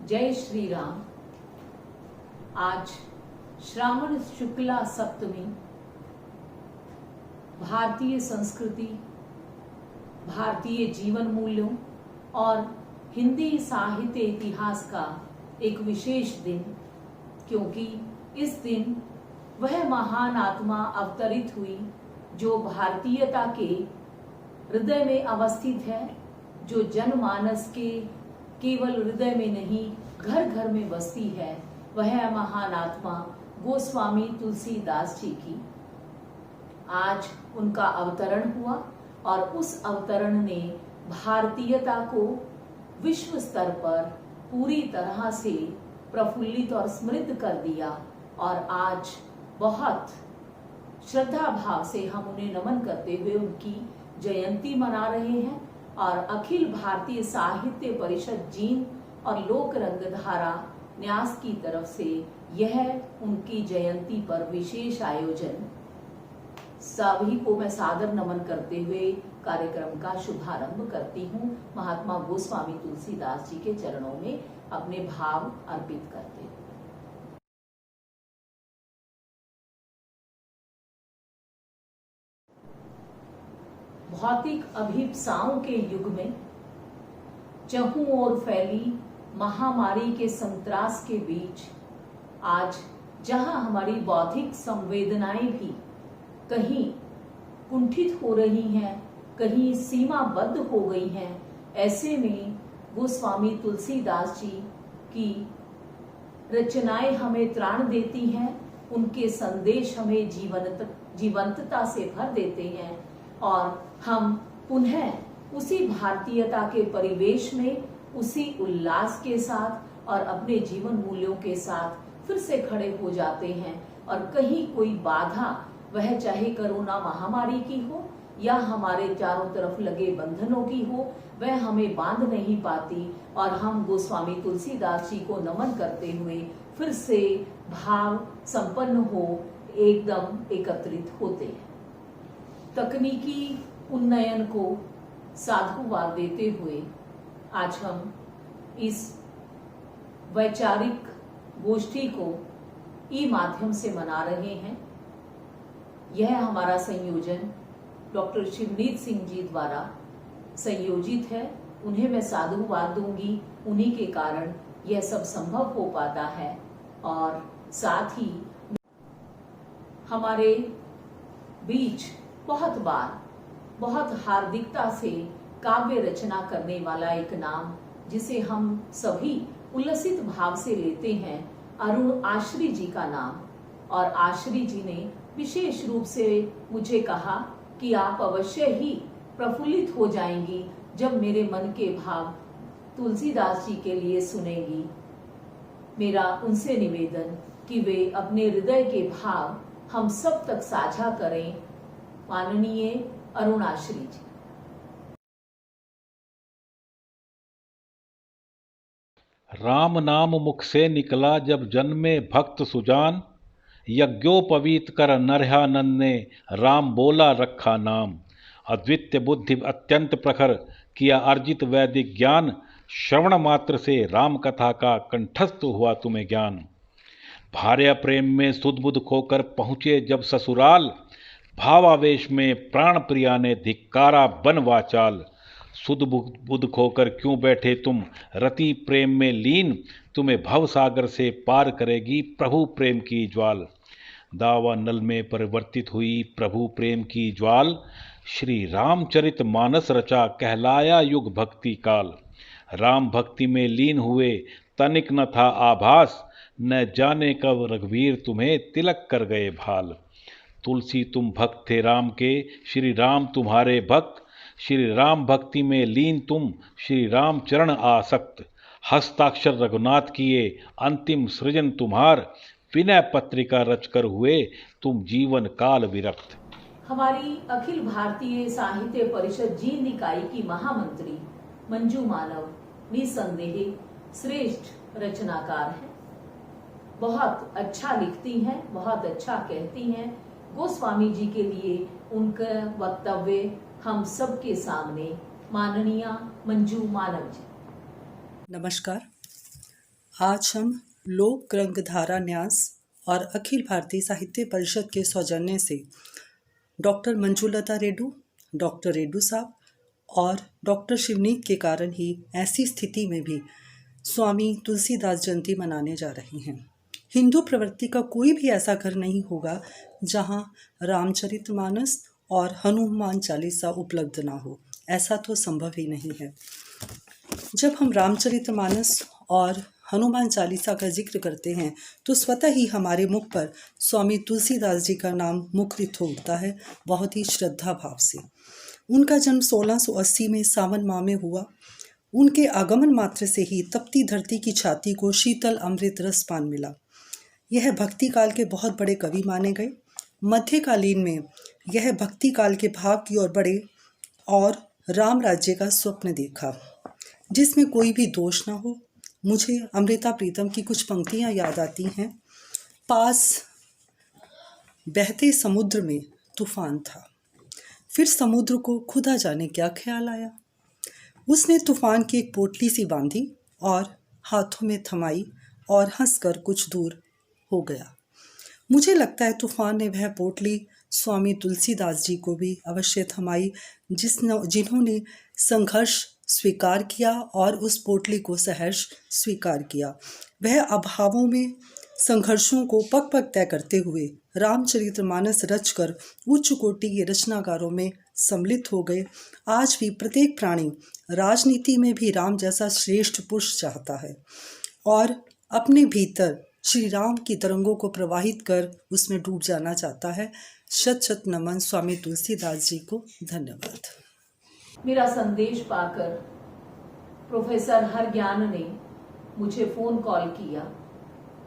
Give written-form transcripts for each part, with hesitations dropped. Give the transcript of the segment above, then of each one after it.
जय श्री राम। आज श्रावण शुक्ला सप्तमी भारतीय संस्कृति, भारतीय जीवन मूल्यों और हिंदी साहित्य इतिहास का एक विशेष दिन, क्योंकि इस दिन वह महान आत्मा अवतरित हुई जो भारतीयता के हृदय में अवस्थित है, जो जनमानस के केवल हृदय में नहीं घर घर में बसती है। वह महान आत्मा गोस्वामी तुलसीदास जी की आज उनका अवतरण हुआ और उस अवतरण ने भारतीयता को विश्व स्तर पर पूरी तरह से प्रफुल्लित और समृद्ध कर दिया। और आज बहुत श्रद्धा भाव से हम उन्हें नमन करते हुए उनकी जयंती मना रहे हैं। और अखिल भारतीय साहित्य परिषद जींद और लोक रंगधारा न्यास की तरफ से यह उनकी जयंती पर विशेष आयोजन। सभी को मैं सादर नमन करते हुए कार्यक्रम का शुभारंभ करती हूँ। महात्मा गोस्वामी तुलसीदास जी के चरणों में अपने भाव अर्पित करते हैं। भौतिक अभिप्साओं के युग में चहुं ओर फैली महामारी के संत्रास के बीच आज जहां हमारी बौद्धिक संवेदनाएं भी कहीं कुंठित हो रही हैं, कहीं सीमाबद्ध हो गई हैं, ऐसे में गोस्वामी तुलसीदास जी की रचनाएं हमें त्राण देती हैं। उनके संदेश हमें जीवंतता से भर देते हैं और हम पुनः उसी भारतीयता के परिवेश में उसी उल्लास के साथ और अपने जीवन मूल्यों के साथ फिर से खड़े हो जाते हैं। और कहीं कोई बाधा, वह चाहे कोरोना महामारी की हो या हमारे चारों तरफ लगे बंधनों की हो, वह हमें बांध नहीं पाती और हम गोस्वामी तुलसीदास जी को नमन करते हुए फिर से भाव संपन्न हो एकदम एकत्रित होते हैं। तकनीकी उन्नयन को साधुवाद देते हुए आज हम इस वैचारिक गोष्ठी को ई माध्यम से मना रहे हैं। यह हमारा संयोजन डॉक्टर शिवनीत सिंह जी द्वारा संयोजित है। उन्हें मैं साधुवाद दूंगी, उन्हीं के कारण यह सब संभव हो पाता है। और साथ ही हमारे बीच बहुत बार बहुत हार्दिकता से काव्य रचना करने वाला एक नाम, जिसे हम सभी उल्लसित भाव से लेते हैं, अरुण आश्री जी का नाम। और आश्री जी ने विशेष रूप से मुझे कहा कि आप अवश्य ही प्रफुल्लित हो जाएंगी जब मेरे मन के भाव तुलसीदास जी के लिए सुनेंगी। मेरा उनसे निवेदन कि वे अपने हृदय के भाव हम सब तक साझा करें। माननीय अरुण आश्री जी। राम नाम मुख से निकला जब जन्मे भक्त सुजान, यज्ञोपवीत कर नरहानंद ने राम बोला रखा नाम। अद्वितीय बुद्धि अत्यंत प्रखर किया अर्जित वैदिक ज्ञान, श्रवण मात्र से राम कथा का कंठस्थ हुआ तुम्हें ज्ञान। भार्या प्रेम में सुध बुध खोकर पहुँचे जब ससुराल, भावावेश में प्राण प्रिया ने धिक्कारा बन वाचाल। सुध बुध खोकर क्यों बैठे तुम रति प्रेम में लीन, तुम्हें भव सागर से पार करेगी प्रभु प्रेम की ज्वाल। दावा नल में परिवर्तित हुई प्रभु प्रेम की ज्वाल, श्री रामचरित मानस रचा कहलाया युग भक्ति काल। राम भक्ति में लीन हुए तनिक न था आभास, न जाने कब रघुवीर तुम्हें तिलक कर गए भाल। तुलसी तुम भक्त थे राम के, श्री राम तुम्हारे भक्त, श्री राम भक्ति में लीन तुम, श्री राम चरण आसक्त। हस्ताक्षर रघुनाथ किए अंतिम सृजन तुम्हार, विनय पत्रिका रचकर हुए तुम जीवन काल विरक्त। हमारी अखिल भारतीय साहित्य परिषद जींद इकाई की महामंत्री मंजू मानव निसंदेह श्रेष्ठ रचनाकार हैं। बहुत अच्छा लिखती हैं, बहुत अच्छा कहती हैं। गोस्वामी जी के लिए उनका वक्तव्य हम सबके सामने। माननीय मंजू मानव जी। नमस्कार। आज हम लोक रंगधारा न्यास और अखिल भारतीय साहित्य परिषद के सौजन्य से डॉक्टर मंजुलता रेड्डू, डॉक्टर रेड्डू साहब और डॉक्टर शिवनीत के कारण ही ऐसी स्थिति में भी स्वामी तुलसीदास जयंती मनाने जा रहे हैं। हिंदू प्रवृत्ति का कोई भी ऐसा घर नहीं होगा जहां रामचरितमानस और हनुमान चालीसा उपलब्ध ना हो। ऐसा तो संभव ही नहीं है। जब हम रामचरितमानस और हनुमान चालीसा का जिक्र करते हैं तो स्वतः ही हमारे मुख पर स्वामी तुलसीदास जी का नाम मुखरित हो उठता है, बहुत ही श्रद्धा भाव से। उनका जन्म 1680 में सावन माह में हुआ। उनके आगमन मात्र से ही तपती धरती की छाती को शीतल अमृत रस पान मिला। यह भक्ति काल के बहुत बड़े कवि माने गए। मध्यकालीन में यह भक्ति काल के भाव की ओर बढ़े और राम राज्य का स्वप्न देखा जिसमें कोई भी दोष ना हो। मुझे अमृता प्रीतम की कुछ पंक्तियां याद आती हैं। पास बहते समुद्र में तूफान था, फिर समुद्र को खुदा जाने क्या ख्याल आया। उसने तूफान की एक पोटली सी बांधी और हाथों में थमाई और हंसकर कुछ दूर हो गया। मुझे लगता है तूफान ने वह पोटली स्वामी तुलसीदास जी को भी अवश्य थमाई, जिन्होंने संघर्ष स्वीकार किया और उस पोटली को सहर्ष स्वीकार किया। वह अभावों में संघर्षों को पग पग तय करते हुए रामचरितमानस रचकर उच्च कोटि के रचनाकारों में सम्मिलित हो गए। आज भी प्रत्येक प्राणी राजनीति में भी राम जैसा श्रेष्ठ पुरुष चाहता है और अपने भीतर श्री राम की तरंगों को प्रवाहित कर उसमें डूब जाना चाहता है। शत शत नमन स्वामी तुलसीदास जी को। धन्यवाद। मेरा संदेश पाकर प्रोफेसर हरज्ञान ने मुझे फोन कॉल किया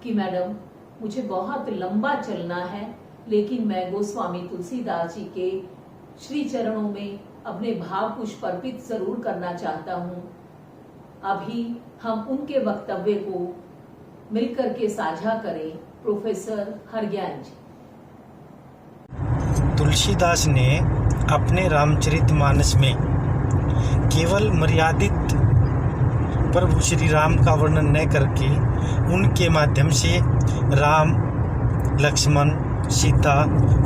कि मैडम मुझे बहुत लंबा चलना है, लेकिन मैं गोस्वामी तुलसीदास जी के श्री चरणों में अपने भाव पुष्प अर्पित जरूर करना चाहता हूँ। अभी हम उनके वक्तव्य को मिलकर के साझा करें। प्रोफेसर हरज्ञान जी। तुलसीदास ने अपने रामचरितमानस में केवल मर्यादित प्रभु श्री राम का वर्णन न करके उनके माध्यम से राम, लक्ष्मण, सीता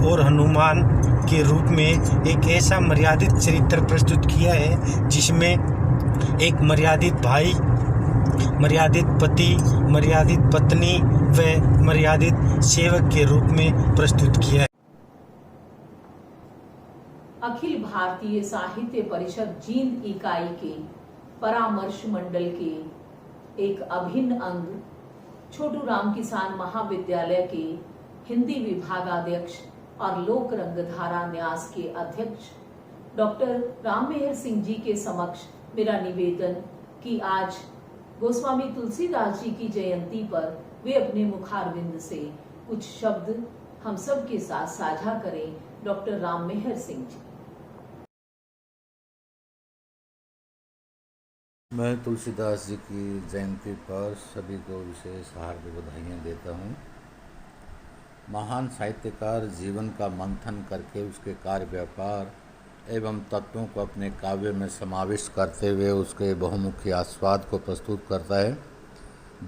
और हनुमान के रूप में एक ऐसा मर्यादित चरित्र प्रस्तुत किया है जिसमें एक मर्यादित भाई, मर्यादित पति, मर्यादित पत्नी व मर्यादित सेवक के रूप में प्रस्तुत किया है। अखिल भारतीय साहित्य परिषद जींद इकाई के परामर्श मंडल के एक अभिन्न अंग छोटू राम किसान महाविद्यालय के हिंदी विभागाध्यक्ष और लोक रंगधारा न्यास के अध्यक्ष डॉक्टर राममेहर सिंह जी के समक्ष मेरा निवेदन कि आज गोस्वामी तुलसीदास जी की जयंती पर वे अपने मुखारविंद से कुछ शब्द हम सब के साथ साझा करें। डॉक्टर राममेहर सिंह जी। मैं तुलसीदास जी की जयंती पर सभी को विशेष हार्दिक बधाइयाँ देता हूँ। महान साहित्यकार जीवन का मंथन करके उसके कार्य व्यापार एवं तत्वों को अपने काव्य में समाविष्ट करते हुए उसके बहुमुखी आस्वाद को प्रस्तुत करता है।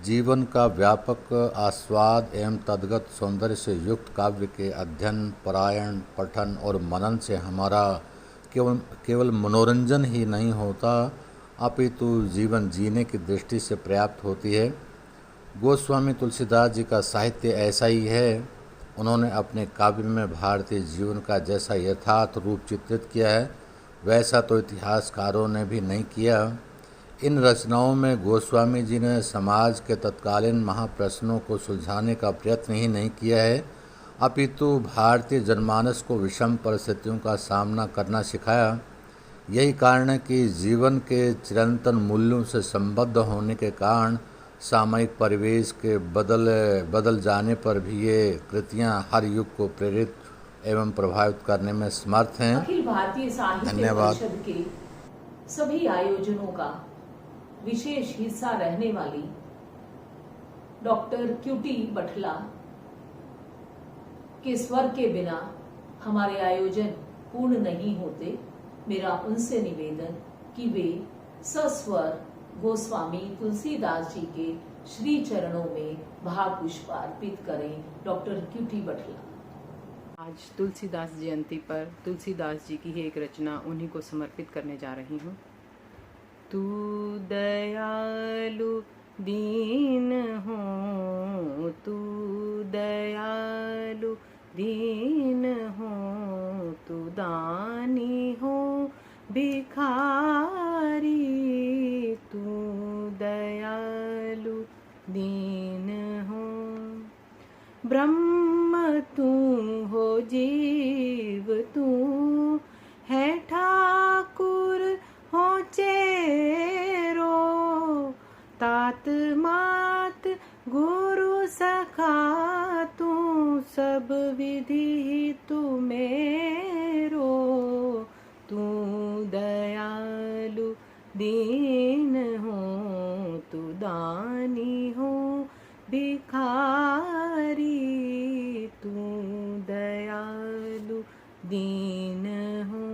जीवन का व्यापक आस्वाद एवं तद्गत सौंदर्य से युक्त काव्य के अध्ययन, पारायण, पठन और मनन से हमारा केवल मनोरंजन ही नहीं होता, अपितु जीवन जीने की दृष्टि से पर्याप्त होती है। गोस्वामी तुलसीदास जी का साहित्य ऐसा ही है। उन्होंने अपने काव्य में भारतीय जीवन का जैसा यथार्थ रूप चित्रित किया है वैसा तो इतिहासकारों ने भी नहीं किया। इन रचनाओं में गोस्वामी जी ने समाज के तत्कालीन महाप्रश्नों को सुलझाने का प्रयत्न ही नहीं किया है, अपितु भारतीय जनमानस को विषम परिस्थितियों का सामना करना सिखाया। यही कारण है कि जीवन के चिरंतन मूल्यों से संबद्ध होने के कारण सामयिक परिवेश के बदल जाने पर भी ये कृतियाँ हर युग को प्रेरित एवं प्रभावित करने में समर्थ हैं। अखिल भारतीय साहित्य परिषद के सभी आयोजनों का विशेष हिस्सा रहने वाली डॉक्टर क्यूटी बठला के स्वर के बिना हमारे आयोजन पूर्ण नहीं होते। मेरा उनसे निवेदन कि वे सस्वर गोस्वामी तुलसीदास जी के श्री चरणों में भाव पुष्प अर्पित करें। डॉक्टर क्यूटी बटला। आज तुलसीदास जयंती पर तुलसीदास जी की ही एक रचना उन्हीं को समर्पित करने जा रही हूँ। तू दयालु दीन हो, तू दयालु दीन हो, तू दानी हो भिखारी, तू दयालु दीन हो। ब्रह्म तू हो, जीव तू है, ठाकुर हो चेरो, तात मात गुरु सखा, तू सब विधि तू मेरो, तू दयालु दीन हो, तू दानी हो भिखारी, तू दयालु दीन हो।